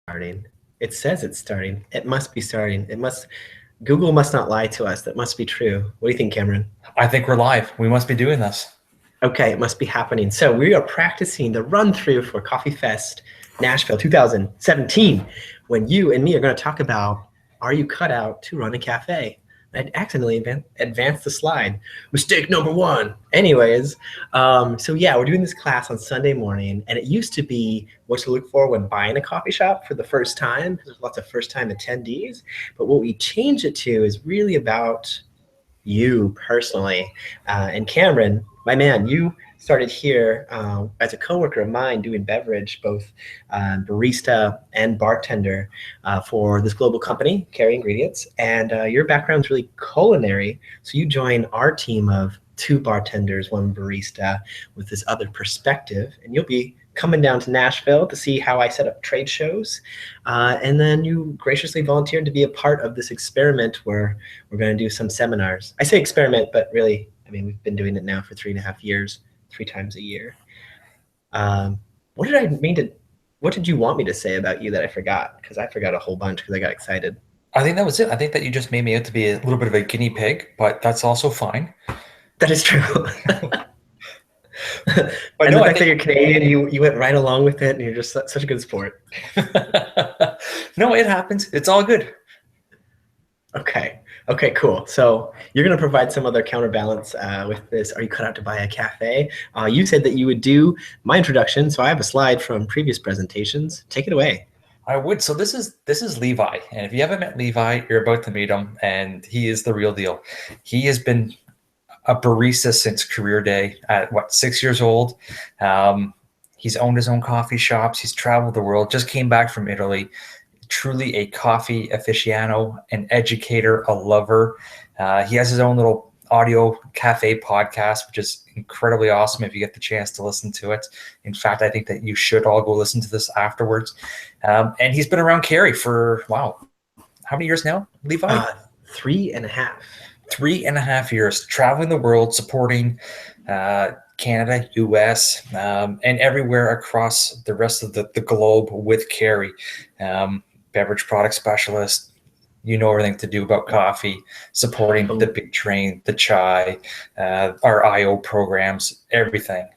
starting. It says it's starting. It must be starting. Google must not lie to us. That must be true. What do you think, Cameron? I think we're live. We must be doing this. Okay, it must be happening. So we are practicing the run through for Coffee Fest Nashville 2017, when you and me are going to talk about, are you cut out to run a cafe? I accidentally advanced the slide. Mistake number one. Anyways, so yeah, we're doing this class on Sunday morning, and it used to be what to look for when buying a coffee shop for the first time. There's lots of first-time attendees, but what we changed it to is really about you personally. And Cameron, my man, you started here as a coworker of mine doing beverage, both barista and bartender for this global company, Kerry Ingredients. And your background's really culinary. So you join our team of 2 bartenders, 1 barista, with this other perspective. And you'll be coming down to Nashville to see how I set up trade shows. And then you graciously volunteered to be a part of this experiment where we're going to do some seminars. I say experiment, but really, I mean, we've been doing it now for 3.5 years, 3 times a year. What did you want me to say about you that I forgot? Because I forgot a whole bunch because I got excited. I think that was it. I think that you just made me out to be a little bit of a guinea pig, but that's also fine. That is true. But and no, the fact that you're Canadian, you went right along with it, and you're just such a good sport. No, it happens. It's all good. Okay, cool. So you're going to provide some other counterbalance with this. Are you cut out to buy a cafe? You said that you would do my introduction, so I have a slide from previous presentations. Take it away. I would. So this is Levi, and if you haven't met Levi, you're about to meet him, and he is the real deal. He has been a barista since career day at 6 years old. He's owned his own coffee shops. He's traveled the world, just came back from Italy. Truly a coffee aficionado, an educator, a lover. He has his own little audio cafe podcast, which is incredibly awesome if you get the chance to listen to it. In fact, I think that you should all go listen to this afterwards. And he's been around Kerry for, wow, how many years now, Levi? 3.5. 3.5 years, traveling the world, supporting Canada, US, and everywhere across the rest of the globe with Kerry. Beverage Product Specialist, you know everything to do about coffee, supporting the big train, the chai, our IO programs, everything.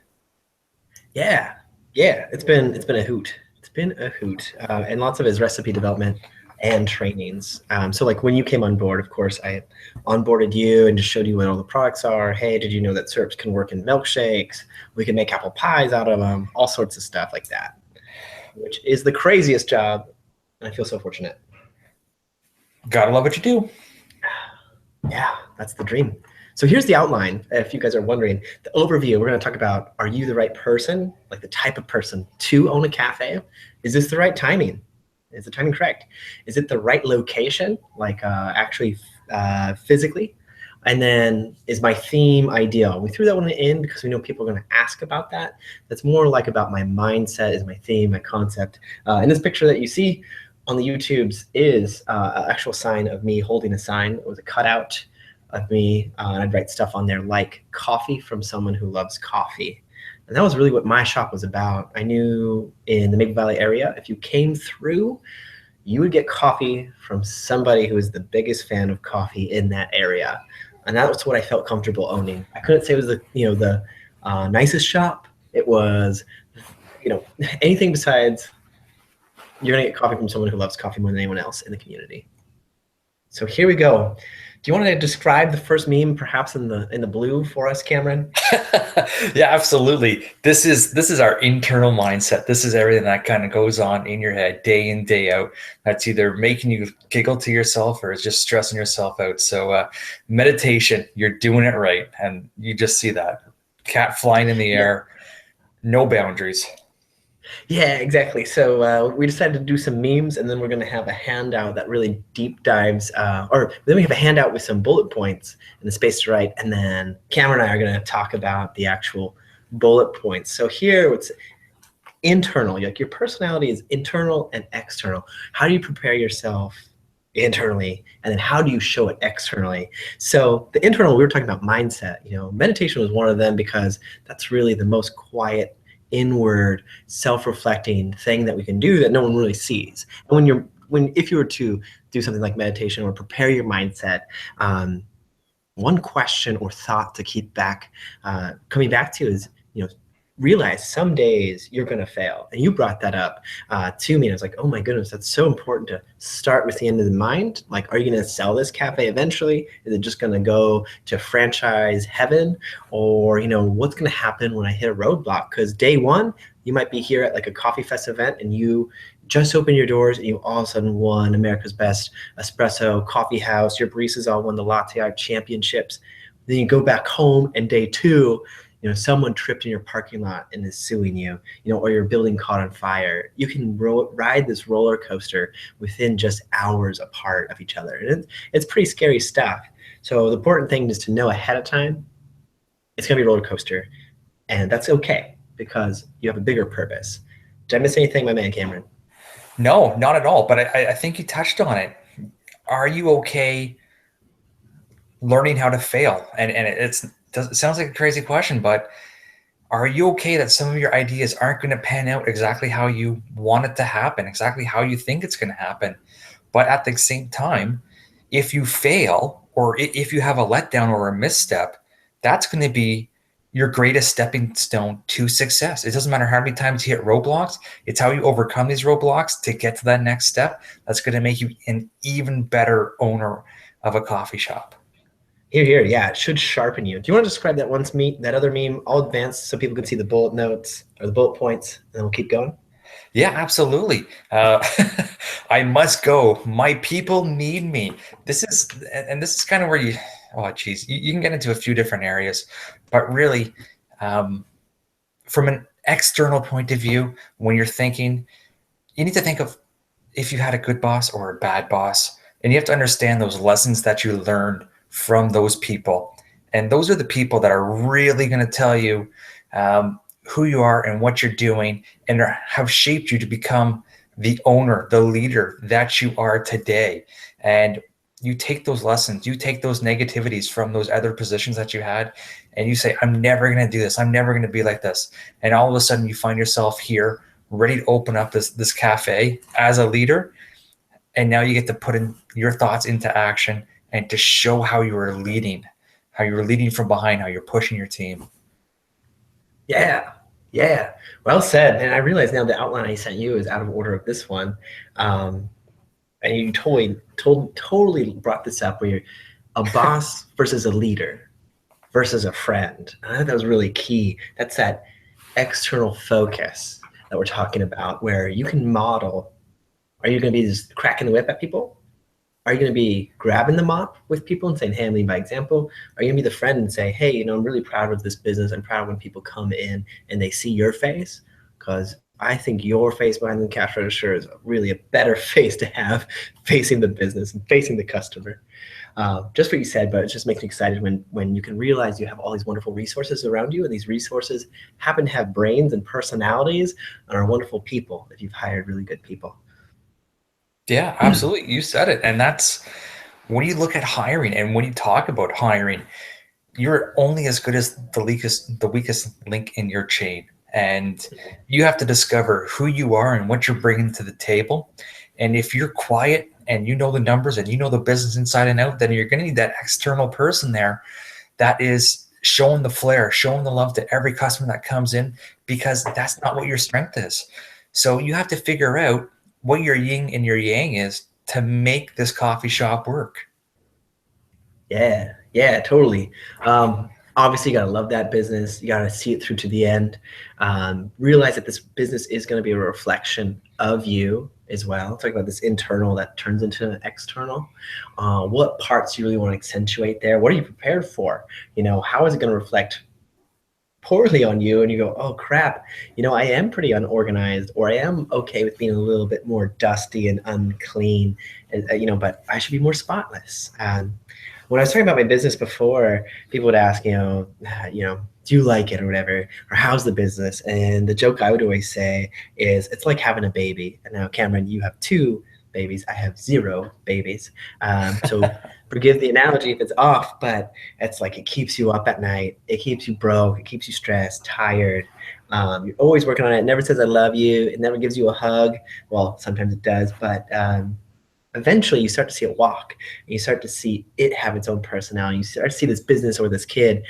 Yeah, it's been a hoot. It's been a hoot, and lots of his recipe development and trainings. So like when you came on board, of course, I onboarded you and just showed you what all the products are. Hey, did you know that syrups can work in milkshakes? We can make apple pies out of them, all sorts of stuff like that, which is the craziest job. And I feel so fortunate. Gotta love what you do. Yeah, that's the dream. So here's the outline. If you guys are wondering, the overview, we're going to talk about, are you the right person, like the type of person to own a cafe? Is this the right timing? Is the timing correct? Is it the right location, like actually physically? And then is my theme ideal? We threw that one in because we know people are going to ask about that. That's more like about my mindset, is my theme, my concept. And this picture that you see on the YouTubes is an actual sign of me holding a sign. It was a cutout of me, and I'd write stuff on there like coffee from someone who loves coffee. And that was really what my shop was about. I knew in the Maple Valley area, if you came through, you would get coffee from somebody who is the biggest fan of coffee in that area. And that was what I felt comfortable owning. I couldn't say it was the nicest shop. It was, anything besides you're gonna get coffee from someone who loves coffee more than anyone else in the community. So here we go. Do you want to describe the first meme, perhaps in the blue, for us, Cameron? Yeah, absolutely. This is our internal mindset. This is everything that kind of goes on in your head day in, day out. That's either making you giggle to yourself or is just stressing yourself out. So meditation, you're doing it right, and you just see that cat flying in the air, no boundaries. Yeah, exactly. So we decided to do some memes, and then we're going to have a handout that really deep dives, or then we have a handout with some bullet points in the space to write, and then Cameron and I are going to talk about the actual bullet points. So here it's internal. Like your personality is internal and external. How do you prepare yourself internally, and then how do you show it externally? So the internal, we were talking about mindset. Meditation was one of them because that's really the most quiet inward, self-reflecting thing that we can do that no one really sees. And if you were to do something like meditation or prepare your mindset, one question or thought to keep coming back to is, realize some days you're going to fail. And you brought that up to me. And I was like, oh my goodness, that's so important to start with the end of the mind. Like, are you going to sell this cafe eventually? Is it just going to go to franchise heaven? Or, what's going to happen when I hit a roadblock? Because day one, you might be here at like a coffee fest event and you just opened your doors and you all of a sudden won America's Best Espresso Coffee House. Your baristas all won the latte art championships. Then you go back home and day two, someone tripped in your parking lot and is suing you, or your building caught on fire. You can ride this roller coaster within just hours apart of each other. And it's pretty scary stuff. So the important thing is to know ahead of time, it's going to be a roller coaster. And that's okay because you have a bigger purpose. Did I miss anything, my man, Cameron? No, not at all. But I think you touched on it. Are you okay learning how to fail? And it sounds like a crazy question, but are you okay that some of your ideas aren't going to pan out exactly how you want it to happen, exactly how you think it's going to happen? But at the same time, if you fail or if you have a letdown or a misstep, that's going to be your greatest stepping stone to success. It doesn't matter how many times you hit roadblocks. It's how you overcome these roadblocks to get to that next step. That's going to make you an even better owner of a coffee shop. Here. Yeah, it should sharpen you. Do you want to describe that other meme? I'll advance so people can see the bullet notes or the bullet points, and then we'll keep going. Yeah, absolutely. I must go. My people need me. This is kind of where you can get into a few different areas, but really, from an external point of view, when you're thinking, you need to think of if you had a good boss or a bad boss, and you have to understand those lessons that you learned from those people. And those are the people that are really going to tell you who you are and what you're doing and have shaped you to become the owner, the leader that you are today. And you take those lessons, you take those negativities from those other positions that you had, and you say, I'm never going to do this. I'm never going to be like this. And all of a sudden you find yourself here ready to open up this cafe as a leader. And now you get to put in your thoughts into action and to show how you are leading from behind, how you're pushing your team. Yeah. Well said. And I realize now the outline I sent you is out of order of this one. And you totally brought this up where you're a boss versus a leader versus a friend. I thought that was really key. That's that external focus that we're talking about where you can model. Are you going to be just cracking the whip at people? Are you going to be grabbing the mop with people and saying, hey, I'm leading by example? Are you going to be the friend and say, hey, I'm really proud of this business. I'm proud when people come in and they see your face, because I think your face behind the cash register is really a better face to have facing the business and facing the customer. Just what you said, but it just makes me excited when you can realize you have all these wonderful resources around you, and these resources happen to have brains and personalities and are wonderful people if you've hired really good people. Yeah, absolutely. You said it. And that's when you look at hiring and when you talk about hiring, you're only as good as the weakest link in your chain. And you have to discover who you are and what you're bringing to the table. And if you're quiet and you know the numbers and you know the business inside and out, then you're going to need that external person there that is showing the flair, showing the love to every customer that comes in, because that's not what your strength is. So you have to figure out what your yin and your yang is to make this coffee shop work. Yeah, totally. Obviously, you got to love that business. You got to see it through to the end. Realize that this business is going to be a reflection of you as well. Talk about this internal that turns into an external. What parts you really want to accentuate there? What are you prepared for? How is it going to reflect poorly on you and you go, oh crap, I am pretty unorganized, or I am okay with being a little bit more dusty and unclean, but I should be more spotless. When I was talking about my business before, people would ask, do you like it or whatever, or how's the business? And the joke I would always say is, it's like having a baby. And now, Cameron, you have 2 babies. I have 0 babies. So forgive the analogy if it's off, but it's like it keeps you up at night. It keeps you broke. It keeps you stressed, tired. You're always working on it. It never says I love you. It never gives you a hug. Well, sometimes it does, but eventually you start to see it walk. And you start to see it have its own personality. You start to see this business or this kid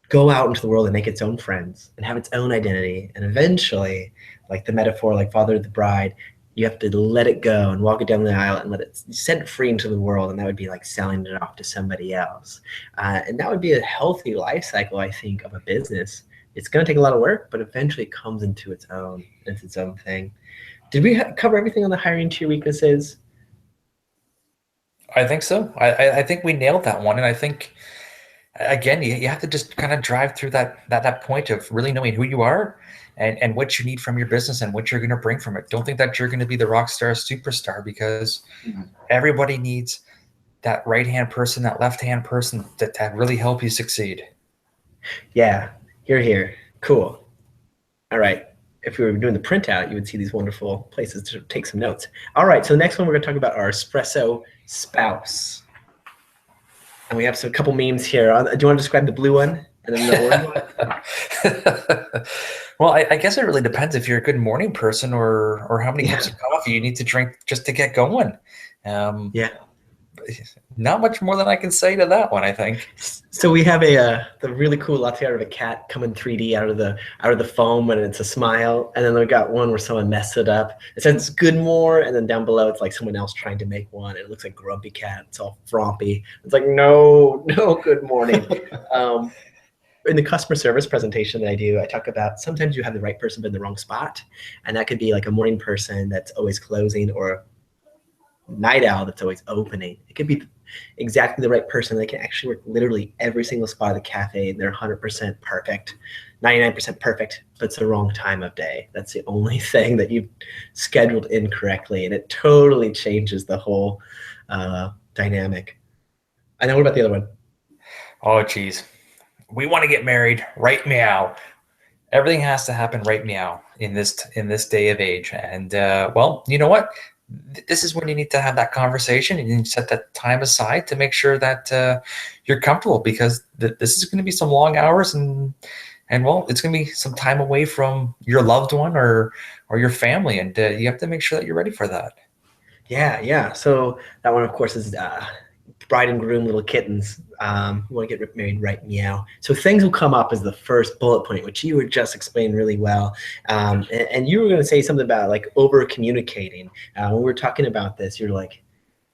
go out into the world and make its own friends and have its own identity. And eventually, like the metaphor, like father of the bride, you have to let it go and walk it down the aisle and let it set it free into the world. And that would be like selling it off to somebody else. And that would be a healthy life cycle, I think, of a business. It's going to take a lot of work, but eventually it comes into its own. It's its own thing. Did we cover everything on the hiring to your weaknesses? I think so. I think we nailed that one. And I think, again, you have to just kind of drive through that point of really knowing who you are and what you need from your business and what you're going to bring from it. Don't think that you're going to be the rock star superstar, because everybody needs that right-hand person, that left-hand person that really help you succeed. Yeah, you're here. Cool. All right. If we were doing the printout, you would see these wonderful places to take some notes. All right, so the next one we're going to talk about our espresso spouse. And we have a couple memes here. Do you want to describe the blue one and then the orange one? Well, I guess it really depends if you're a good morning person or how many cups of coffee you need to drink just to get going. Yeah. Not much more than I can say to that one, I think. So we have the really cool latte out of a cat coming 3D out of the foam, and it's a smile. And then we got one where someone messed it up. It says good more, and then down below it's like someone else trying to make one. And it looks like Grumpy Cat. It's all frumpy. It's like no good morning. In the customer service presentation that I do, I talk about sometimes you have the right person but in the wrong spot, and that could be like a morning person that's always closing, or night owl that's always opening. It could be exactly the right person. They can actually work literally every single spot of the cafe, and they're 100% perfect, 99% perfect, but it's the wrong time of day. That's the only thing that you've scheduled incorrectly, and it totally changes the whole dynamic. And then what about the other one? Oh, geez. We want to get married right meow. Everything has to happen right meow in this day of age. And well, you know what? This is when you need to have that conversation, and you need to set that time aside to make sure that you're comfortable, because this is going to be some long hours, and well, it's going to be some time away from your loved one or your family, and you have to make sure that you're ready for that. Yeah. So that one, of course, is bride and groom, little kittens. You want to get married right meow. So things will come up as the first bullet point, which you were just explaining really well. And you were going to say something about like over communicating. When we were talking about this, you're like,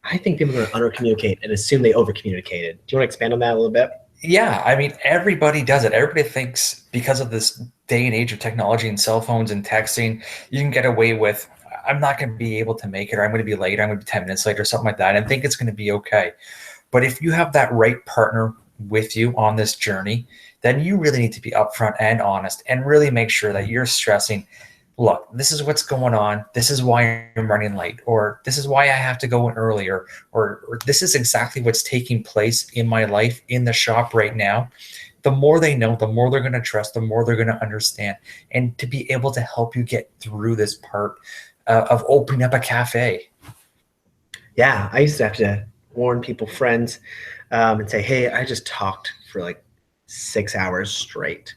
I think people are going to under communicate and assume they over communicated. Do you want to expand on that a little bit? Yeah, I mean, everybody does it. Everybody thinks because of this day and age of technology and cell phones and texting, you can get away with, I'm not going to be able to make it, or I'm going to be late, or I'm going to be 10 minutes late, or something like that, and think it's going to be okay. But if you have that right partner with you on this journey, then you really need to be upfront and honest, and really make sure that you're stressing, look, this is what's going on. This is why I'm running late, or this is why I have to go in earlier, or this is exactly what's taking place in my life in the shop right now. The more they know, the more they're going to trust, the more they're going to understand, and to be able to help you get through this part of opening up a cafe. Yeah, I used to have to warn people, friends, and say, hey, I just talked for like 6 hours straight.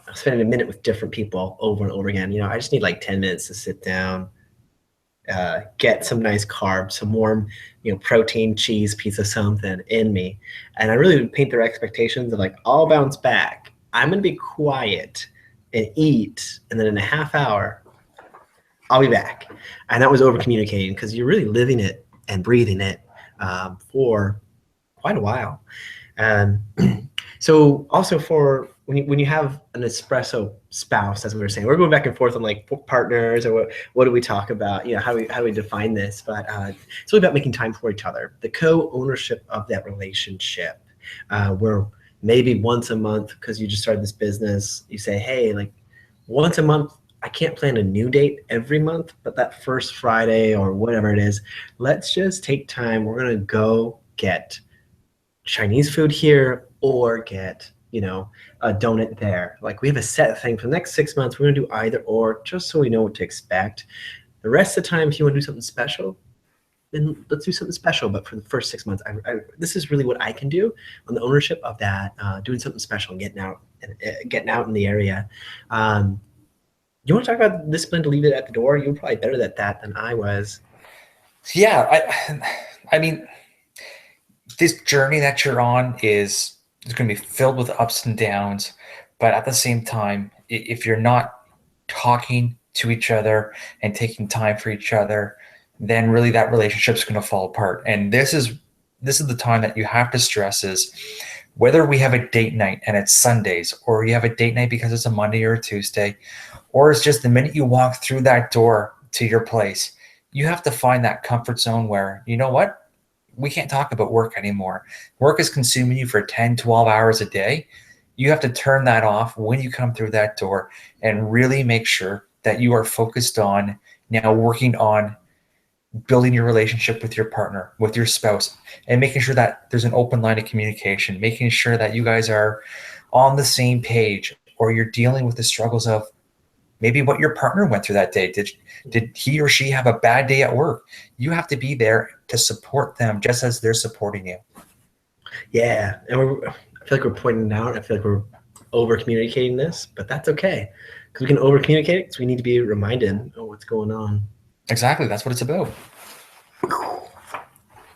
I'm spending a minute with different people over and over again. I just need like 10 minutes to sit down, get some nice carbs, some warm, protein, cheese, pizza, something in me. And I really would paint their expectations of like, I'll bounce back. I'm going to be quiet and eat. And then in a half hour, I'll be back. And that was over communicating, because you're really living it and breathing it for quite a while. So also for when you have an espresso spouse, as we were saying, we're going back and forth on like partners, or what do we talk about? How do we define this? But it's really about making time for each other, the co-ownership of that relationship, where maybe once a month, because you just started this business, you say, hey, like once a month, I can't plan a new date every month, but that first Friday or whatever it is, let's just take time. We're going to go get Chinese food here, or get, a donut there. Like we have a set thing for the next 6 months. We're going to do either or, just so we know what to expect. The rest of the time, if you want to do something special, then let's do something special. But for the first 6 months, this is really what I can do on the ownership of that, doing something special and getting out in the area. You want to talk about discipline to leave it at the door? You're probably better at that than I was. Yeah, I mean, this journey that you're on is going to be filled with ups and downs, but at the same time, if you're not talking to each other and taking time for each other, then really that relationship's going to fall apart. And this is the time that you have to stress is whether we have a date night and it's Sundays, or you have a date night because it's a Monday or a Tuesday, or it's just the minute you walk through that door to your place, you have to find that comfort zone where, you know what? We can't talk about work anymore. Work is consuming you for 10, 12 hours a day. You have to turn that off when you come through that door and really make sure that you are focused on now working on building your relationship with your partner, with your spouse, and making sure that there's an open line of communication, making sure that you guys are on the same page, or you're dealing with the struggles of maybe what your partner went through that day. Did he or she have a bad day at work? You have to be there to support them just as they're supporting you. Yeah. And I feel like we're pointing it out. I feel like we're over communicating this, but that's okay. Because we can over communicate because we need to be reminded of what's going on. Exactly. That's what it's about.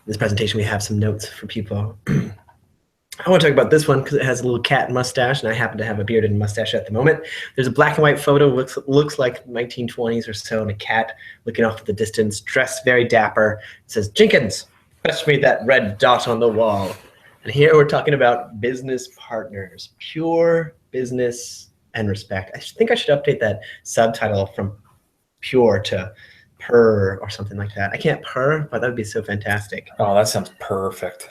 This presentation, we have some notes for people. I want to talk about this one because it has a little cat mustache, and I happen to have a bearded mustache at the moment. There's a black and white photo, looks like 1920s or so, and a cat looking off at the distance, dressed very dapper. It says, "Jenkins, fetch me that red dot on the wall." And here we're talking about business partners, pure business and respect. I think I should update that subtitle from pure to purr or something like that. I can't purr, but that would be so fantastic. Oh, that sounds perfect.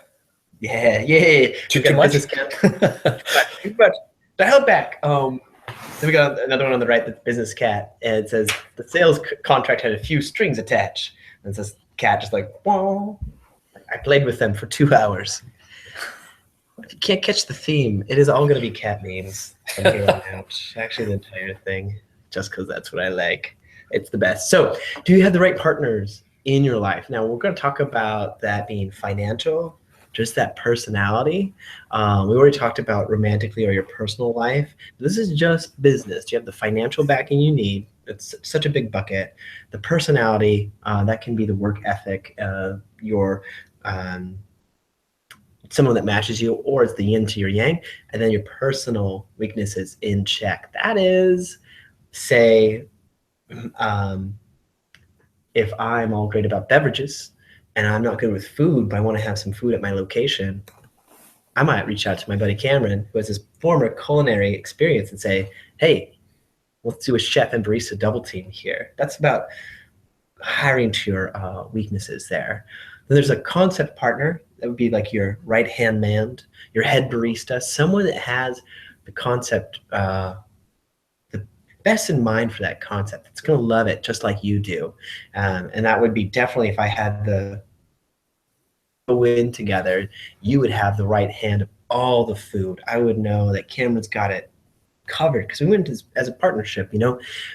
Yeah. Too much? Too much. Dial it back. Then we got another one on the right, that's business cat, and it says the sales contract had a few strings attached. And it says cat just like, whoa. I played with them for 2 hours. If you can't catch the theme, it is all going to be cat memes from here on out. Actually, the entire thing, just because that's what I like. It's the best. So, do you have the right partners in your life? Now, we're going to talk about that being financial, just that personality. We already talked about romantically or your personal life. This is just business. You have the financial backing you need. It's such a big bucket. The personality, that can be the work ethic, your someone that matches you, or it's the yin to your yang, and then your personal weaknesses in check. That is, say, if I'm all great about beverages and I'm not good with food, but I want to have some food at my location, I might reach out to my buddy Cameron, who has this former culinary experience, and say, hey, let's do a chef and barista double team here. That's about hiring to your weaknesses there. Then there's a concept partner. That would be like your right-hand man, your head barista, someone that has the concept, the best in mind for that concept. It's going to love it just like you do. And that would be definitely, if I had the go in together, you would have the right hand of all the food. I would know that Cameron's got it covered because we went as a partnership.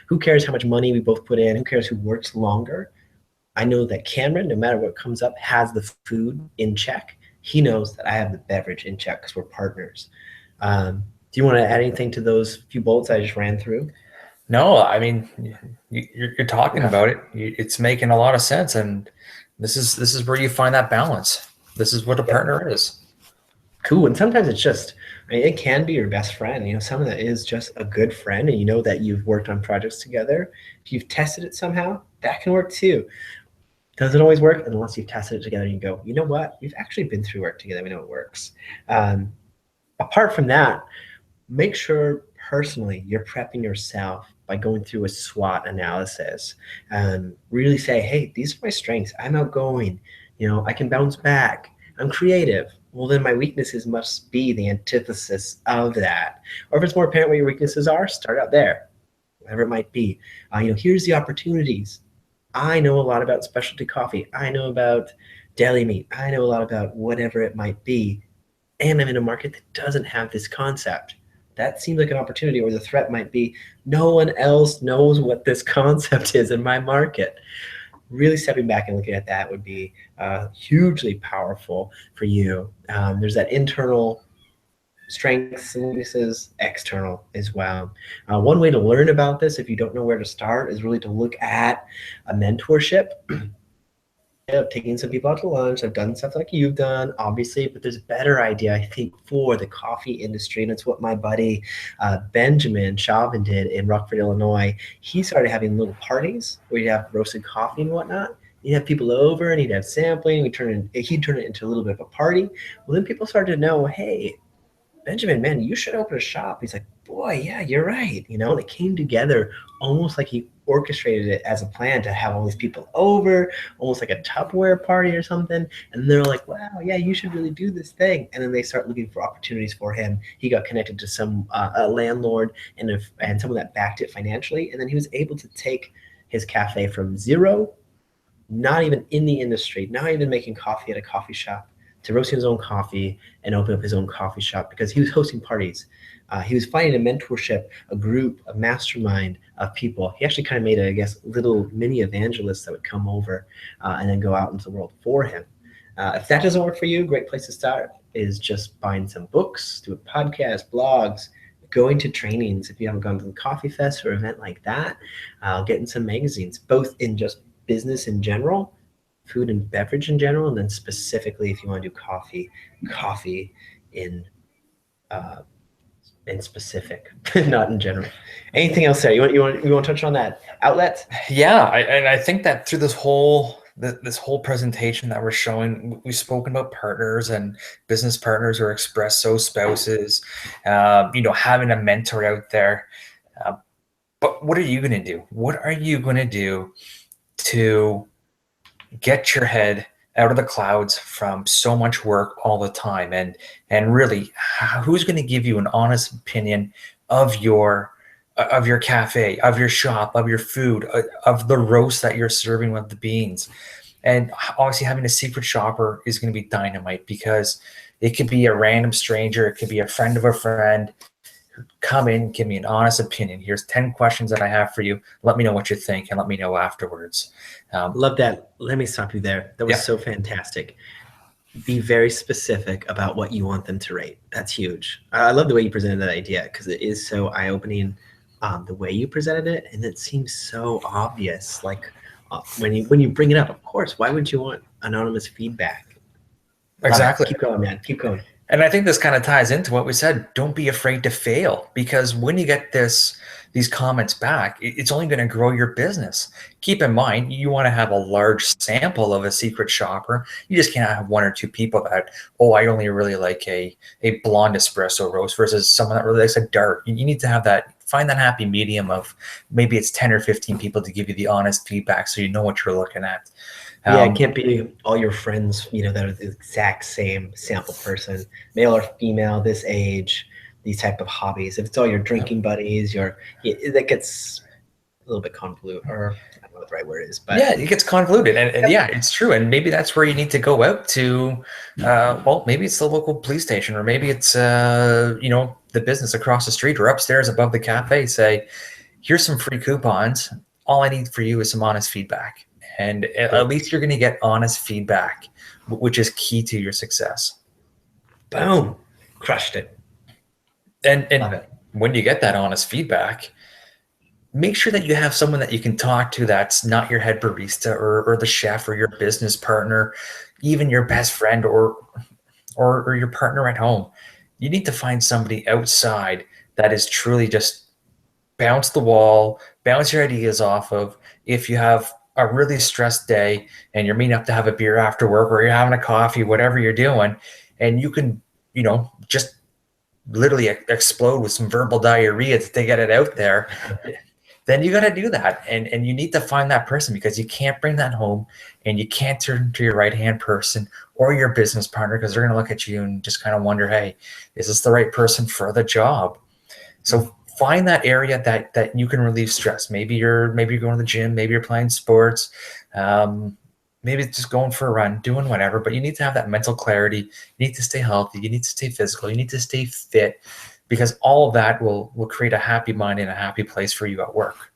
Who cares how much money we both put in? Who cares who works longer? I know that Cameron, no matter what comes up, has the food in check. He knows that I have the beverage in check because we're partners. Do you want to add anything to those few bullets I just ran through? No, I mean, you're talking about it. It's making a lot of sense, and this is where you find that balance. This is what a partner is. Cool. And sometimes it's just, it can be your best friend. Someone that is just a good friend, and you know that you've worked on projects together. If you've tested it somehow, that can work too. Doesn't always work unless you've tested it together and you go, you know what? We've actually been through work together. We know it works. Apart from that, make sure personally you're prepping yourself by going through a SWOT analysis and really say, hey, these are my strengths. I'm outgoing. I can bounce back. I'm creative. Well, then my weaknesses must be the antithesis of that. Or if it's more apparent what your weaknesses are, start out there, whatever it might be. Here's the opportunities. I know a lot about specialty coffee. I know about deli meat. I know a lot about whatever it might be. And I'm in a market that doesn't have this concept. That seems like an opportunity, or the threat might be no one else knows what this concept is in my market. really stepping back and looking at that would be hugely powerful for you. There's that internal strengths and weaknesses, external as well. One way to learn about this, if you don't know where to start, is really to look at a mentorship. Of taking some people out to lunch. I've done stuff like you've done, obviously, but there's a better idea, I think, for the coffee industry, and it's what my buddy Benjamin Chauvin did in Rockford, Illinois. He started having little parties where you'd have roasted coffee and whatnot. You'd have people over, and he'd have sampling. He'd turn it into a little bit of a party. Well, then people started to know, hey, Benjamin, man, you should open a shop. He's like, boy, yeah, you're right. And it came together almost like he orchestrated it as a plan to have all these people over, almost like a Tupperware party or something. And they're like, wow, yeah, you should really do this thing. And then they start looking for opportunities for him. He got connected to some a landlord and someone that backed it financially. And then he was able to take his cafe from zero, not even in the industry, not even making coffee at a coffee shop, to roasting his own coffee and open up his own coffee shop because he was hosting parties. He was finding a mentorship, a group, a mastermind of people. He actually kind of made, little mini evangelists that would come over and then go out into the world for him. If that doesn't work for you, a great place to start is just buying some books, doing podcasts, blogs, going to trainings if you haven't gone to the Coffee Fest or event like that, getting some magazines, both in just business in general, food and beverage in general, and then specifically if you want to do coffee in specific, not in general. Anything else there? You want to touch on that outlet? Yeah, I think that through this whole presentation that we're showing, we've spoken about partners and business partners or espresso spouses, having a mentor out there. But what are you going to do? What are you going to do to get your head out of the clouds from so much work all the time, and really, who's going to give you an honest opinion of your cafe, of your shop, of your food, of the roast that you're serving with the beans? And obviously having a secret shopper is going to be dynamite, because it could be a random stranger, it could be a friend of a friend. Come in, give me an honest opinion. Here's 10 questions that I have for you. Let me know what you think, and let me know afterwards. Love that. Let me stop you there. That was so fantastic. Be very specific about what you want them to rate. That's huge. I love the way you presented that idea, because it is so eye-opening, the way you presented it, and it seems so obvious. Like when you bring it up, of course, why wouldn't you want anonymous feedback? Exactly. Keep going, man. Keep going. And I think this kind of ties into what we said. Don't be afraid to fail, because when you get these comments back, it's only going to grow your business. Keep in mind, you want to have a large sample of a secret shopper. You just can't have one or two people that, I only really like a blonde espresso roast versus someone that really likes a dark. You need to have find that happy medium of maybe it's 10 or 15 people to give you the honest feedback, so you know what you're looking at. It can't be all your friends, that are the exact same sample person, male or female, this age, these type of hobbies. If it's all your drinking buddies, that gets a little bit convoluted, or I don't know what the right word is, but it gets convoluted, and yeah, it's true. And maybe that's where you need to go out to, maybe it's the local police station, or maybe it's the business across the street or upstairs above the cafe. Say, here's some free coupons. All I need for you is some honest feedback. And at least you're going to get honest feedback, which is key to your success. Boom. Crushed it. And when you get that honest feedback, make sure that you have someone that you can talk to that's not your head barista or the chef or your business partner, even your best friend or your partner at home. You need to find somebody outside that is truly just bounce the wall, bounce your ideas off of. If you have a really stressed day and you're meeting up to have a beer after work, or you're having a coffee, whatever you're doing, and you can, just literally explode with some verbal diarrhea to get it out there, then you got to do that. And you need to find that person, because you can't bring that home, and you can't turn to your right-hand person or your business partner, because they're going to look at you and just kind of wonder, hey, is this the right person for the job? So find that area that you can relieve stress. Maybe you're going to the gym, maybe you're playing sports, maybe it's just going for a run, doing whatever, but you need to have that mental clarity. You need to stay healthy. You need to stay physical. You need to stay fit, because all of that will create a happy mind and a happy place for you at work.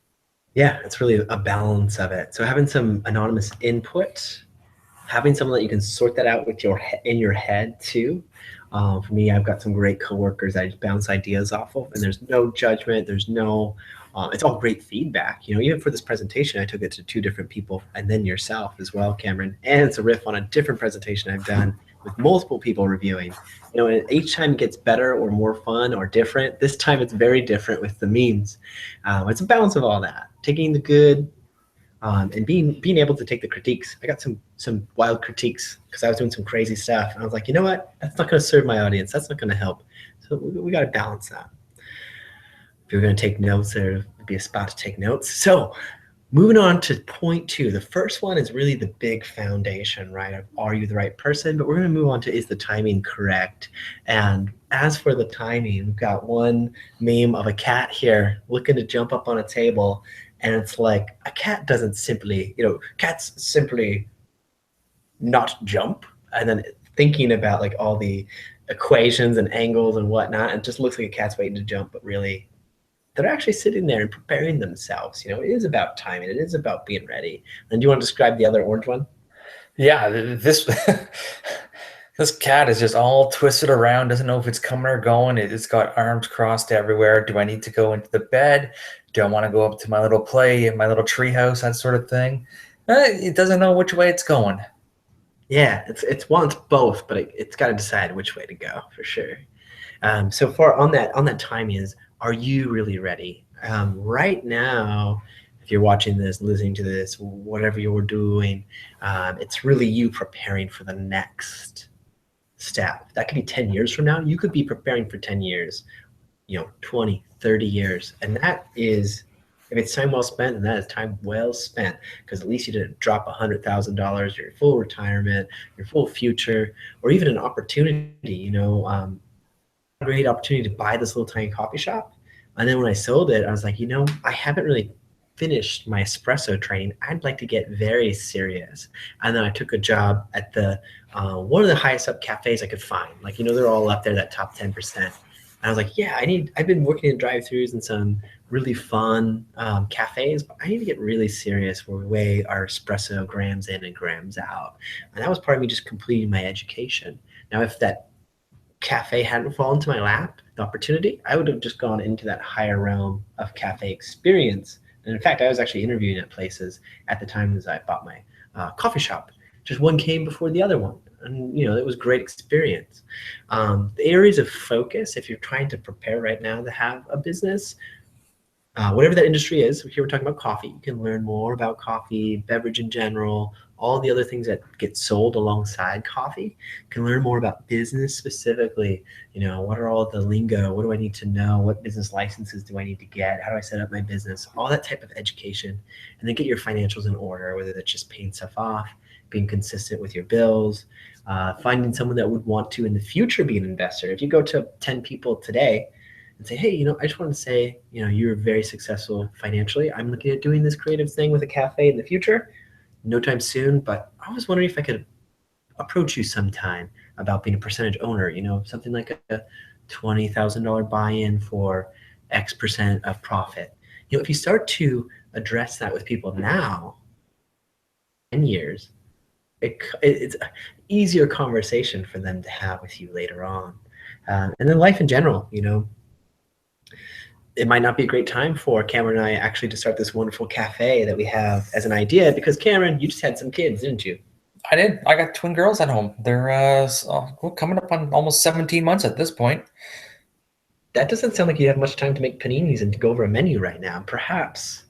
Yeah, it's really a balance of it. So having some anonymous input, having someone that you can sort that out with in your head too. For me, I've got some great coworkers that I just bounce ideas off of, and there's no judgment. There's no, it's all great feedback. You know, even for this presentation, I took it to two different people, and then yourself as well, Cameron. And it's a riff on a different presentation I've done with multiple people reviewing. You know, and each time it gets better or more fun or different. This time it's very different with the memes. It's a balance of all that, taking the good, and being able to take the critiques. I got some wild critiques because I was doing some crazy stuff, and I was like, you know what? That's not going to serve my audience. That's not going to help. So we got to balance that. If you're going to take notes, there would be a spot to take notes. So moving on to point two. The first one is really the big foundation, right? Of are you the right person? But we're going to move on to, is the timing correct? And as for the timing, we've got one meme of a cat here looking to jump up on a table. And it's like, a cat doesn't simply, cats simply not jump. And then thinking about like all the equations and angles and whatnot, and it just looks like a cat's waiting to jump, but really they're actually sitting there and preparing themselves. It is about timing. It is about being ready. And do you want to describe the other orange one? Yeah, this this cat is just all twisted around, doesn't know if it's coming or going. It's got arms crossed everywhere. Do I need to go into the bed? Do I want to go up to my little play in my little tree house, that sort of thing? It doesn't know which way it's going. Yeah, it's wants both, but it's got to decide which way to go for sure. So far on that timing is, are you really ready? Right now, if you're watching this, listening to this, whatever you're doing, it's really you preparing for the next step. That could be 10 years from now. You could be preparing for 10 years, 20, 30 years. And that is, if it's time well spent, then that is time well spent, because at least you didn't drop $100,000, your full retirement, your full future, or even an opportunity, a great opportunity to buy this little tiny coffee shop. And then when I sold it, I was like, I haven't really finished my espresso training. I'd like to get very serious. And then I took a job at the one of the highest up cafes I could find. Like, they're all up there, that top 10%. And I was like, yeah, I've been working in drive-thrus and some really fun cafes, but I need to get really serious where we weigh our espresso grams in and grams out. And that was part of me just completing my education. Now, if that cafe hadn't fallen to my lap, the opportunity, I would have just gone into that higher realm of cafe experience. And in fact, I was actually interviewing at places at the time as I bought my coffee shop. Just one came before the other one. And, it was a great experience. The areas of focus, if you're trying to prepare right now to have a business, whatever that industry is, here we're talking about coffee. You can learn more about coffee, beverage in general, all the other things that get sold alongside coffee. You can learn more about business specifically. What are all the lingo? What do I need to know? What business licenses do I need to get? How do I set up my business? All that type of education. And then get your financials in order, whether that's just paying stuff off, being consistent with your bills, finding someone that would want to in the future be an investor. If you go to 10 people today and say, hey, I just want to say, you're very successful financially. I'm looking at doing this creative thing with a cafe in the future, no time soon, but I was wondering if I could approach you sometime about being a percentage owner, something like a $20,000 buy-in for X percent of profit. If you start to address that with people now, 10 years, it's an easier conversation for them to have with you later on. And then life in general, it might not be a great time for Cameron and I actually to start this wonderful cafe that we have as an idea, because Cameron, you just had some kids, didn't you? I did. I got twin girls at home. They're coming up on almost 17 months at this point. That doesn't sound like you have much time to make paninis and to go over a menu right now. Perhaps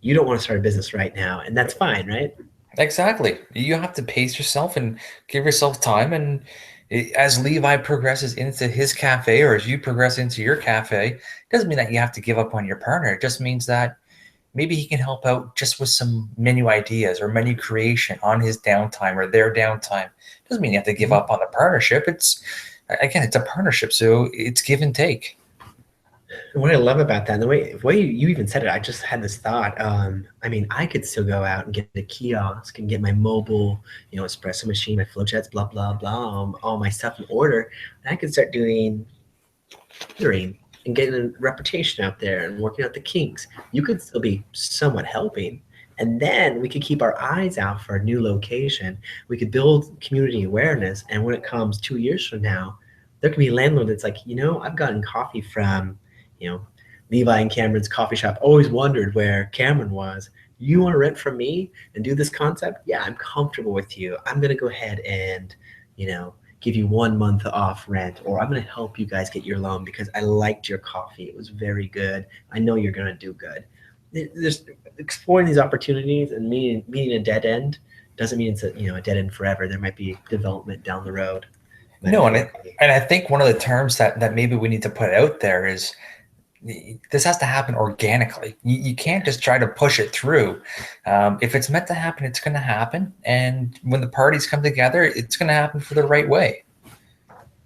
you don't want to start a business right now, and that's fine, right? Exactly. You have to pace yourself and give yourself time. And as Levi progresses into his cafe, or as you progress into your cafe, it doesn't mean that you have to give up on your partner. It just means that maybe he can help out just with some menu ideas or menu creation on his downtime or their downtime. It doesn't mean you have to give up on the partnership. It's a partnership, so it's give and take. And what I love about that, and the way you even said it, I just had this thought. I could still go out and get a kiosk and get my mobile, espresso machine, my flow chats, blah, blah, blah, all my stuff in order. And I could start doing catering and getting a reputation out there and working out the kinks, you could still be somewhat helping. And then we could keep our eyes out for a new location. We could build community awareness. And when it comes 2 years from now, there could be a landlord that's like, I've gotten coffee from, Levi and Cameron's coffee shop. Always wondered where Cameron was. You want to rent from me and do this concept? Yeah, I'm comfortable with you. I'm going to go ahead and, give you 1 month off rent, or I'm going to help you guys get your loan because I liked your coffee. It was very good. I know you're going to do good. There's exploring these opportunities, and meeting a dead end doesn't mean it's a dead end forever. There might be development down the road. No, and I think one of the terms that maybe we need to put out there is this has to happen organically. You can't just try to push it through. If it's meant to happen, it's going to happen. And when the parties come together, it's going to happen for the right way.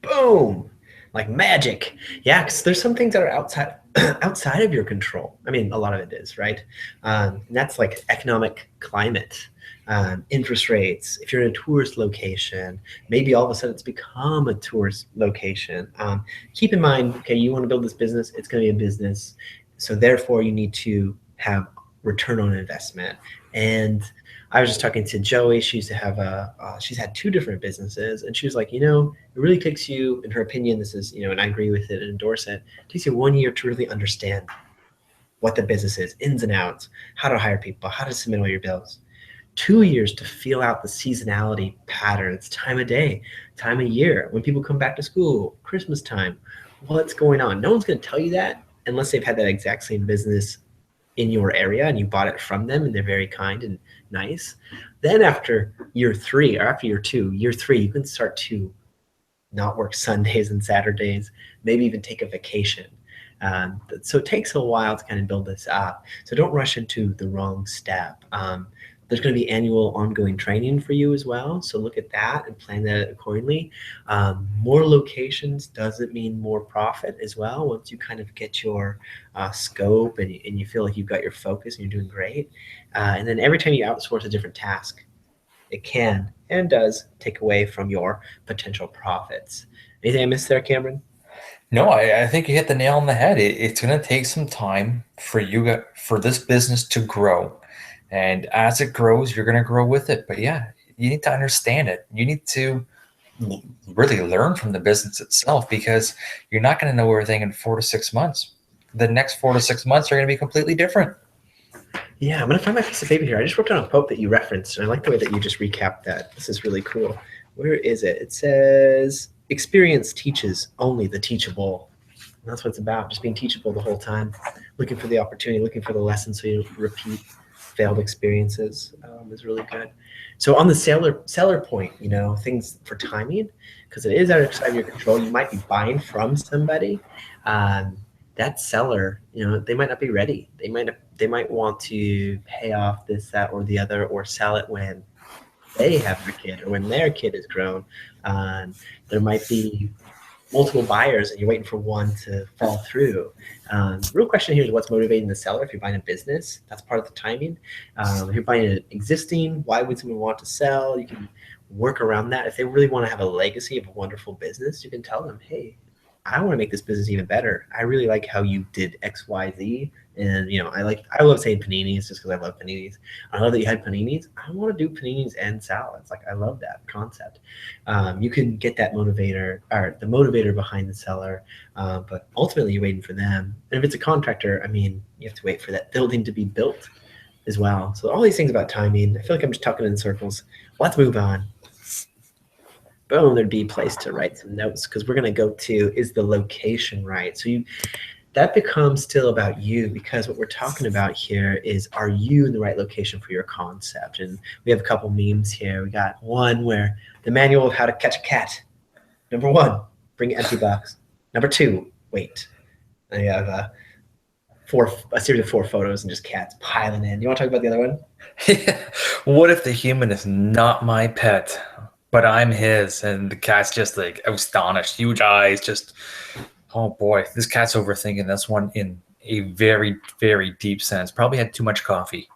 Boom. Like magic. Yeah, because there's some things that are outside of your control. I mean, a lot of it is, right? And that's like economic climate, interest rates. If you're in a tourist location, maybe all of a sudden it's become a tourist location. Keep in mind, okay, you want to build this business, it's going to be a business. So therefore you need to have return on investment. And I was just talking to Joey. She used to have she's had 2 different businesses, and she was like, it really takes you, in her opinion, this is, and I agree with it and endorse it, takes you 1 year to really understand what the business is, ins and outs, how to hire people, how to submit all your bills. 2 years to feel out the seasonality patterns, time of day, time of year, when people come back to school, Christmas time, what's going on. No one's going to tell you that unless they've had that exact same business in your area and you bought it from them and they're very kind and nice. Then after year 3 or after year 2, year 3, you can start to not work Sundays and Saturdays, maybe even take a vacation. So it takes a while to kind of build this up. So don't rush into the wrong step. There's going to be annual ongoing training for you as well. So look at that and plan that accordingly. More locations doesn't mean more profit as well. Once you kind of get your scope and you feel like you've got your focus and you're doing great. And then every time you outsource a different task, it can and does take away from your potential profits. Anything I missed there, Cameron? No, I think you hit the nail on the head. It's going to take some time for this business to grow. And as it grows, you're going to grow with it. But yeah, you need to understand it. You need to really learn from the business itself, because you're not going to know everything in 4 to 6 months. The next 4 to 6 months are going to be completely different. Yeah, I'm going to find my piece of paper here. I just wrote down a quote that you referenced, and I like the way that you just recapped that. This is really cool. Where is it? It says, experience teaches only the teachable. And that's what it's about, just being teachable the whole time, looking for the opportunity, looking for the lesson so you don't repeat failed experiences is really good. So on the seller point, things for timing, because it is outside of your control. You might be buying from somebody. That seller, they might not be ready. They might want to pay off this, that, or the other, or sell it when they have their kid or when their kid is grown. There might be multiple buyers and you're waiting for one to fall through. The real question here is what's motivating the seller. If you're buying a business, that's part of the timing. If you're buying an existing, why would someone want to sell? You can work around that. If they really want to have a legacy of a wonderful business, you can tell them, hey, I want to make this business even better. I really like how you did X, Y, Z. And, I love saying paninis just because I love paninis. I love that you had paninis. I want to do paninis and salads. Like, I love that concept. You can get that motivator, or the motivator behind the seller, but ultimately you're waiting for them. And if it's a contractor, you have to wait for that building to be built as well. So all these things about timing, I feel like I'm just talking in circles. Let's move on. Boom, there'd be a place to write some notes, because we're going to go to, is the location right? So that becomes still about you, because what we're talking about here is, are you in the right location for your concept? And we have a couple memes here. We got one where the manual of how to catch a cat. Number 1, bring an empty box. Number 2, wait. And you have a series of 4 photos and just cats piling in. You want to talk about the other one? What if the human is not my pet, but I'm his, and the cat's just like astonished, huge eyes, just, oh boy, this cat's overthinking this one in a very, very deep sense. Probably had too much coffee.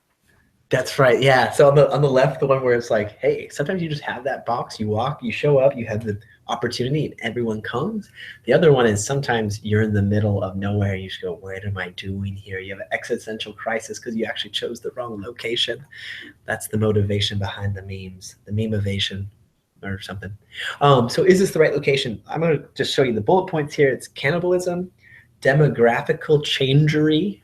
That's right. Yeah. So on the left, the one where it's like, hey, sometimes you just have that box, you walk, you show up, you have the opportunity, and everyone comes. The other one is sometimes you're in the middle of nowhere. You just go, what am I doing here? You have an existential crisis because you actually chose the wrong location. That's the motivation behind the memes, the memeovation or something. So is this the right location? I'm going to just show you the bullet points here. It's cannibalism, demographical changery,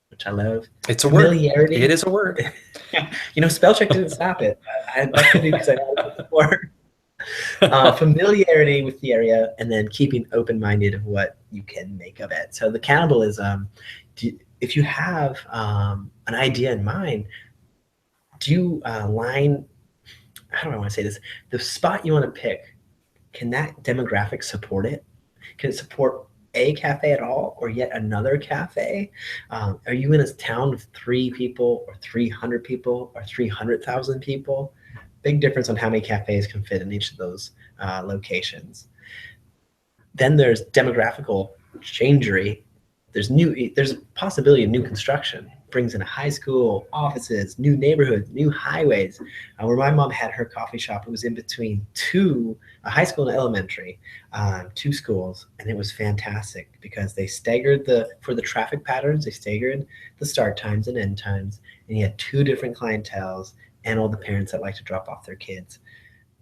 which I love. It's a Familiarity. word. It is a word. Spell check didn't stop it. I like to do because I know it before. Familiarity with the area, and then keeping open-minded of what you can make of it. So the cannibalism, if you have an idea in mind, do you line, how do I want to say this? The spot you want to pick, can that demographic support it? Can it support a cafe at all, or yet another cafe? Are you in a town of 3 people or 300 people or 300,000 people? Big difference on how many cafes can fit in each of those locations. Then there's demographical changery. There's a possibility of new construction. Brings in a high school, offices, new neighborhoods, new highways. Where my mom had her coffee shop, it was in between a high school and elementary, 2 schools, and it was fantastic because they staggered for the traffic patterns, they staggered the start times and end times, and you had 2 different clienteles and all the parents that like to drop off their kids.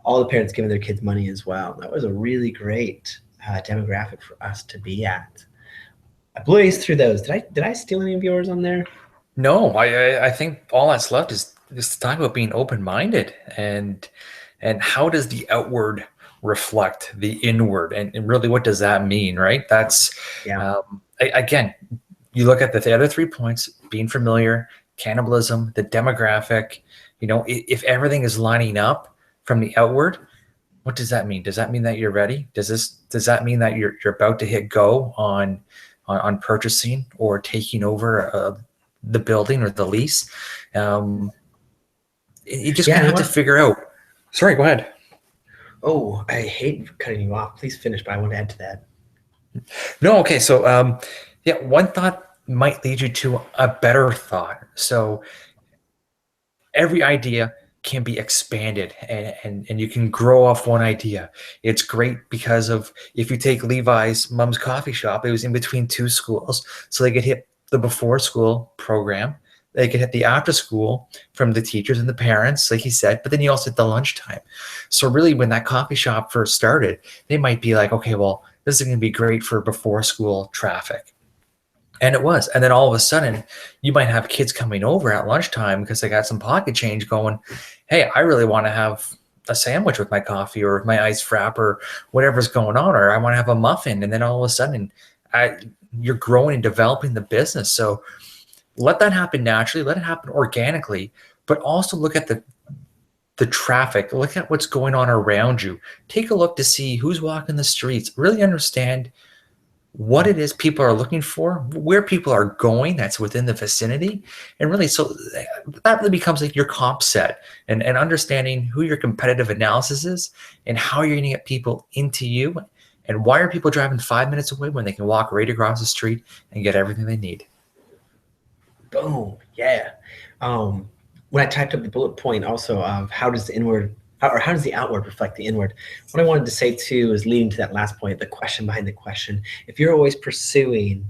All the parents giving their kids money as well. That was a really great demographic for us to be at. I blazed through those. Did I steal any of yours on there? No, I think all that's left is to talk about being open-minded and how does the outward reflect the inward, and really what does that mean, right? That's again, you look at the other 3 points: being familiar, cannibalism, the demographic. If everything is lining up from the outward, what does that mean? Does that mean that you're ready? Does that mean that you're about to hit go on purchasing or taking over the building or the lease? You just have to figure out. Sorry, go ahead. Oh, I hate cutting you off. Please finish, but I want to add to that. No, okay. So, one thought might lead you to a better thought. So every idea can be expanded and you can grow off one idea. It's great because of, if you take Levi's mom's coffee shop, it was in between 2 schools. So they could hit the before school program. They could hit the after school from the teachers and the parents, like he said, but then you also hit the lunchtime. So really when that coffee shop first started, they might be like, okay, well, this is going to be great for before school traffic. And it was. And then all of a sudden, you might have kids coming over at lunchtime because they got some pocket change going, hey, I really want to have a sandwich with my coffee or my iced frap or whatever's going on, or I want to have a muffin. And then all of a sudden, you're growing and developing the business. So let that happen naturally. Let it happen organically. But also look at the traffic. Look at what's going on around you. Take a look to see who's walking the streets. Really understand what it is people are looking for, where people are going that's within the vicinity. And really, so that really becomes like your comp set and understanding who your competitive analysis is and how you're going to get people into you and why are people driving 5 minutes away when they can walk right across the street and get everything they need. Boom. Yeah. When I typed up the bullet point also of how does the outward reflect the inward? What I wanted to say too is leading to that last point, the question behind the question. If you're always pursuing,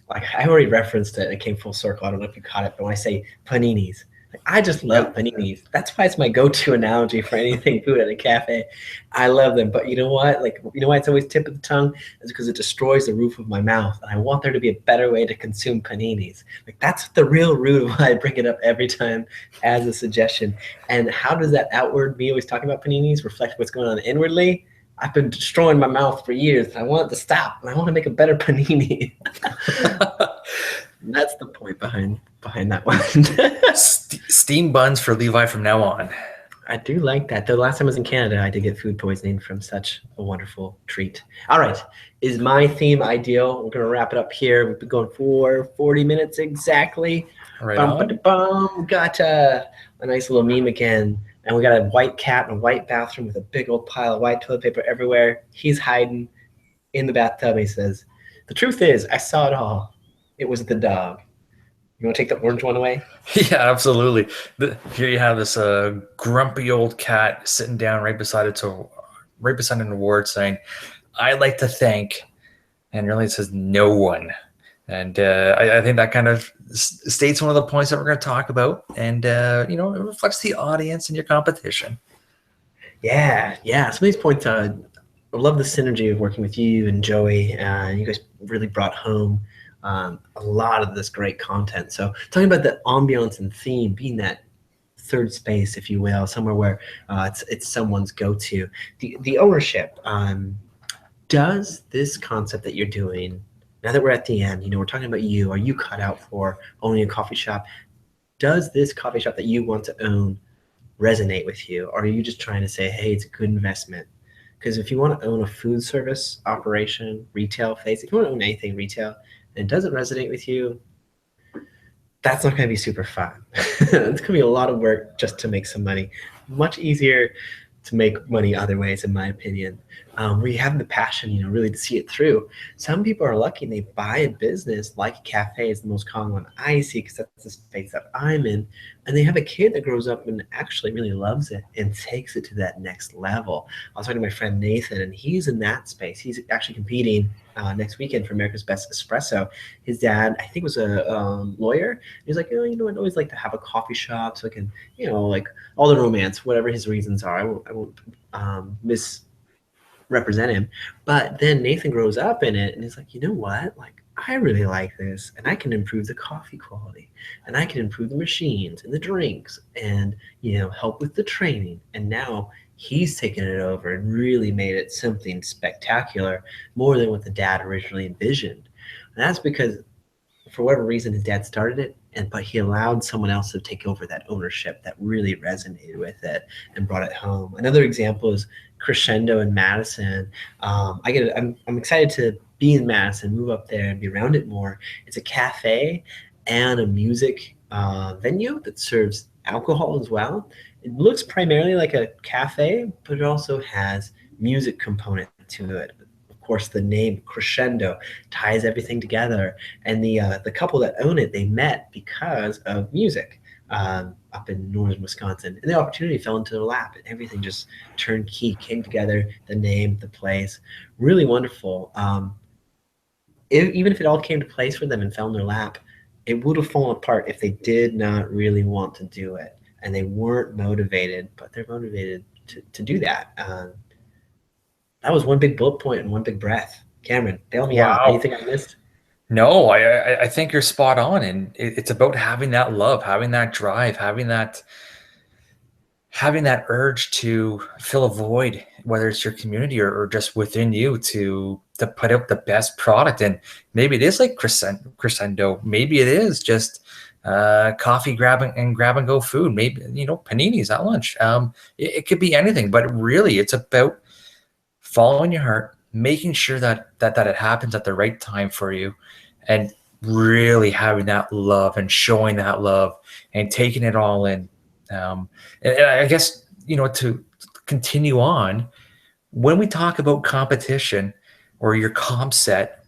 like I already referenced it, it came full circle. I don't know if you caught it, but when I say paninis, I just love paninis. That's why it's my go-to analogy for anything food at a cafe. I love them, but you know what? You know why it's always tip of the tongue? It's because it destroys the roof of my mouth, and I want there to be a better way to consume paninis. That's the real root of why I bring it up every time as a suggestion. And how does that outward, me always talking about paninis, reflect what's going on inwardly? I've been destroying my mouth for years, and I want it to stop, and I want to make a better panini. That's the point behind that one. Steam buns for Levi from now on. I do like that. The last time I was in Canada, I did get food poisoning from such a wonderful treat. All right. Is my theme ideal? We're going to wrap it up here. We've been going for 40 minutes exactly. Right on. Got a nice little meme again. And we got a white cat in a white bathroom with a big old pile of white toilet paper everywhere. He's hiding in the bathtub. He says, "The truth is, I saw it all. It was the dog." You want to take the orange one away? Yeah, absolutely. Here you have this grumpy old cat sitting down right beside an award saying, "I'd like to thank," and really it says no one. And I think that kind of states one of the points that we're going to talk about, and it reflects the audience and your competition. Yeah, yeah. Some of these points, I love the synergy of working with you and Joey. You guys really brought home a lot of this great content. So talking about the ambiance and theme, being that third space, if you will, somewhere where it's someone's go-to. The ownership. Does this concept that you're doing, now that we're at the end, we're talking about you, are you cut out for owning a coffee shop? Does this coffee shop that you want to own resonate with you? Or are you just trying to say, hey, it's a good investment? Because if you want to own a food service operation, retail phase, if you want to own anything retail, and it doesn't resonate with you, that's not going to be super fun. It's going to be a lot of work just to make some money. Much easier to make money other ways, in my opinion, where you have the passion, really to see it through. Some people are lucky and they buy a business like a cafe is the most common one I see because that's the space that I'm in. And they have a kid that grows up and actually really loves it and takes it to that next level. I was talking to my friend Nathan, and he's in that space. He's actually competing next weekend for America's Best Espresso. His dad, I think, was a lawyer. He's like, I'd always like to have a coffee shop so I can, like all the romance, whatever his reasons are. I won't misrepresent him. But then Nathan grows up in it and he's like, you know what? Like, I really like this, and I can improve the coffee quality, and I can improve the machines and the drinks, and help with the training. And now he's taken it over and really made it something spectacular, more than what the dad originally envisioned. And that's because, for whatever reason, his dad started it, but he allowed someone else to take over that ownership that really resonated with it and brought it home. Another example is Crescendo in Madison. I'm excited to be in Madison, move up there and be around it more. It's a cafe and a music venue that serves alcohol as well. It looks primarily like a cafe, but it also has music component to it. Of course, the name Crescendo ties everything together. And the couple that own it, they met because of music up in northern Wisconsin. And the opportunity fell into their lap, and everything just turnkey came together. The name, the place, really wonderful. Even if it all came to place for them and fell in their lap, it would have fallen apart if they did not really want to do it. And they weren't motivated, but they're motivated to do that. That was one big bullet point and one big breath. Cameron, bail me out. Anything I missed? No, I think you're spot on. And it's about having that love, having that drive, having that urge to fill a void, whether it's your community or just within you, to put out the best product. And maybe it is like Crescendo. Maybe it is just coffee grab and go food. Maybe, paninis at lunch. It could be anything, but really it's about following your heart, making sure that it happens at the right time for you, and really having that love and showing that love and taking it all in. And I guess, to continue on, when we talk about competition or your comp set,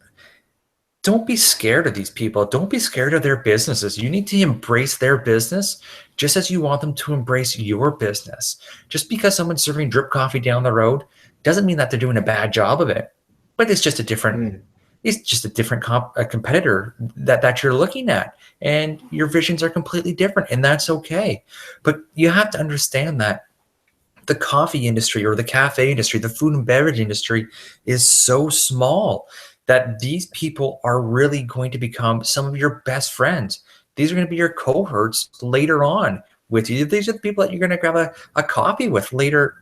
don't be scared of these people. Don't be scared of their businesses. You need to embrace their business just as you want them to embrace your business. Just because someone's serving drip coffee down the road doesn't mean that they're doing a bad job of it, but it's just a different competitor that you're looking at, and your visions are completely different, and that's okay. But you have to understand that the coffee industry or the cafe industry, the food and beverage industry, is so small that these people are really going to become some of your best friends. These are going to be your cohorts later on with you. These are the people that you're going to grab a coffee with later,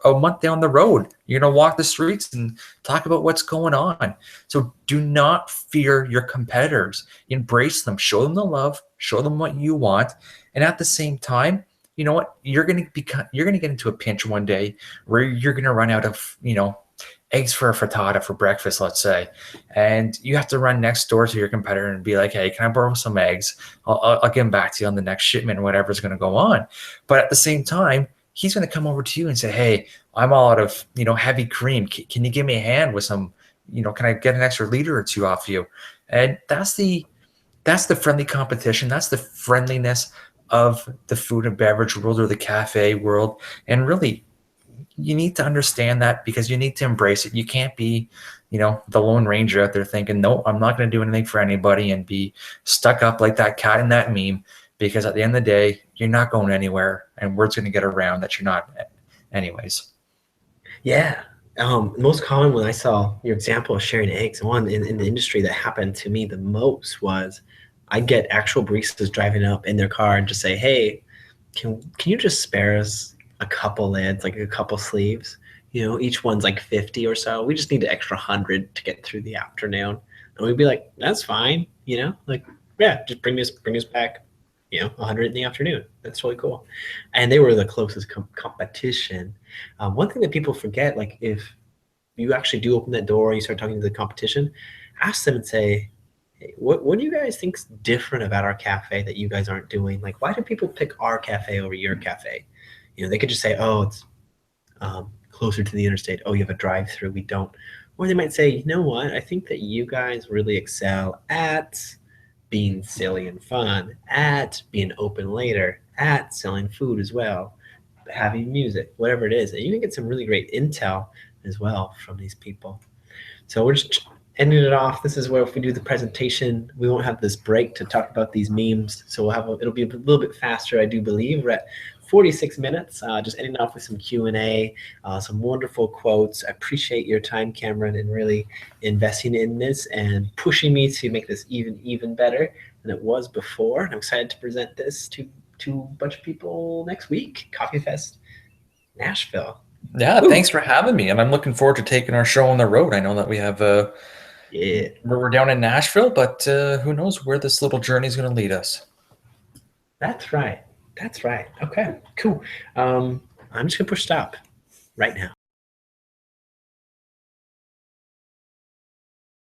a month down the road. You're going to walk the streets and talk about what's going on. So do not fear your competitors. Embrace them. Show them the love. Show them what you want. And at the same time, you know what? You're going to get into a pinch one day where you're going to run out of, eggs for a frittata for breakfast, let's say, and you have to run next door to your competitor and be like, hey, can I borrow some eggs? I'll get them back to you on the next shipment or whatever's going to go on. But at the same time, he's going to come over to you and say, hey, I'm all out of, heavy cream. Can you give me a hand with some, can I get an extra liter or two off you? And that's the that's the friendly competition. That's the friendliness of the food and beverage world or the cafe world. And really, you need to understand that because you need to embrace it. You can't be, the Lone Ranger out there thinking, no, I'm not going to do anything for anybody and be stuck up like that cat in that meme, because at the end of the day, you're not going anywhere and word's going to get around that you're not anyways. Yeah. Most common when I saw your example of sharing eggs, one in the industry that happened to me the most was I get actual baristas driving up in their car and just say, hey, can you just spare us a couple lids, like a couple sleeves? Each one's like 50 or so. We just need an extra 100 to get through the afternoon. And we'd be like, that's fine, like, yeah, just bring us back, 100 in the afternoon. That's really cool. And they were the closest competition. One thing that people forget, like if you actually do open that door and you start talking to the competition, ask them and say, hey, what do you guys think's different about our cafe that you guys aren't doing? Like, why do people pick our cafe over your cafe? They could just say, oh, it's closer to the interstate. Oh, you have a drive-through. We don't. Or they might say, you know what? I think that you guys really excel at being silly and fun, at being open later, at selling food as well, having music, whatever it is. And you can get some really great intel as well from these people. So we're just ending it off. This is where if we do the presentation, we won't have this break to talk about these memes. So it'll be a little bit faster, I do believe. We're at 46 minutes, just ending off with some Q&A, some wonderful quotes. I appreciate your time, Cameron, and really investing in this and pushing me to make this even better than it was before. And I'm excited to present this to a bunch of people next week, Coffee Fest Nashville. Yeah, thanks for having me. And I'm looking forward to taking our show on the road. I know that we have we're down in Nashville, but who knows where this little journey is going to lead us. That's right. Okay, cool. I'm just going to push stop right now.